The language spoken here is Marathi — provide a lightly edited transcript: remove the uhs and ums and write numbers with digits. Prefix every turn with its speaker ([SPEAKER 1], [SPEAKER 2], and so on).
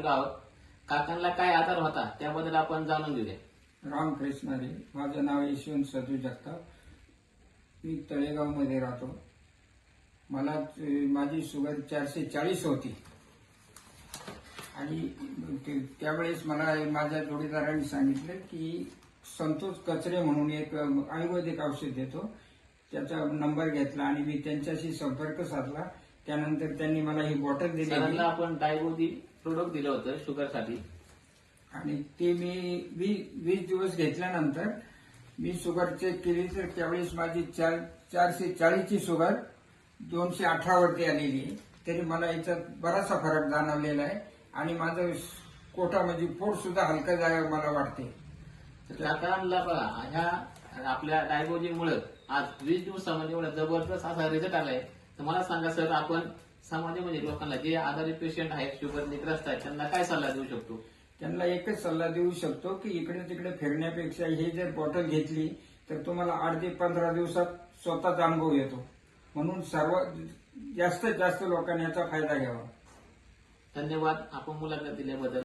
[SPEAKER 1] आहोत. काकांना काय आजार होता त्याबद्दल आपण जाणून घेऊया.
[SPEAKER 2] रामकृष्ण हरी. माझं नाव यशवंत सदू जगताप. मी तळेगावमध्ये राहतो. मला माझी शुगर 440 होती आणि त्यावेळेस मला माझ्या जोडीदारांनी सांगितलं की संतोष कचरे म्हणून एक आयुर्वेदिक औषध देतो, त्याचा नंबर घेतला आणि मी त्यांच्याशी संपर्क साधला. त्यानंतर त्यांनी मला ही बॉटल दिली.
[SPEAKER 1] आपण डायबोदी प्रोडक्ट दिलं होतं शुगरसाठी
[SPEAKER 2] आणि ते मी 20 दिवस घेतल्यानंतर मी शुगर चेक केली तर त्यावेळेस माझी 440 ची शुगर 218 वरती आलेली आहे. तरी मला याच्यात बराचसा फरक जाणवलेला आहे आणि माझं कोटा म्हणजे पोट सुद्धा हलकं जाय मला वाटते.
[SPEAKER 1] काकांना बघा ह्या आपल्या डायबोजीमुळे आज 20 दिवसामध्ये एवढा जबरदस्त असा रिझल्ट आलाय. तर मला सांगा सर, आपण समाजामध्ये लोकांना जे आजारी पेशंट आहेत, शुगर ग्रस्त आहेत, त्यांना काय सल्ला देऊ शकतो?
[SPEAKER 2] त्यांना एकच सल्ला देऊ शकतो की इकडे तिकडे फिरण्यापेक्षा हे जर बॉटल घेतली तर तुम्हाला 8 ते 15 दिवसात स्वतःचा अनुभव येतो. म्हणून जास्तीत जास्त लोकांनी याचा फायदा घ्यावा.
[SPEAKER 1] धन्यवाद आपण मुलाखत दिल्याबद्दल.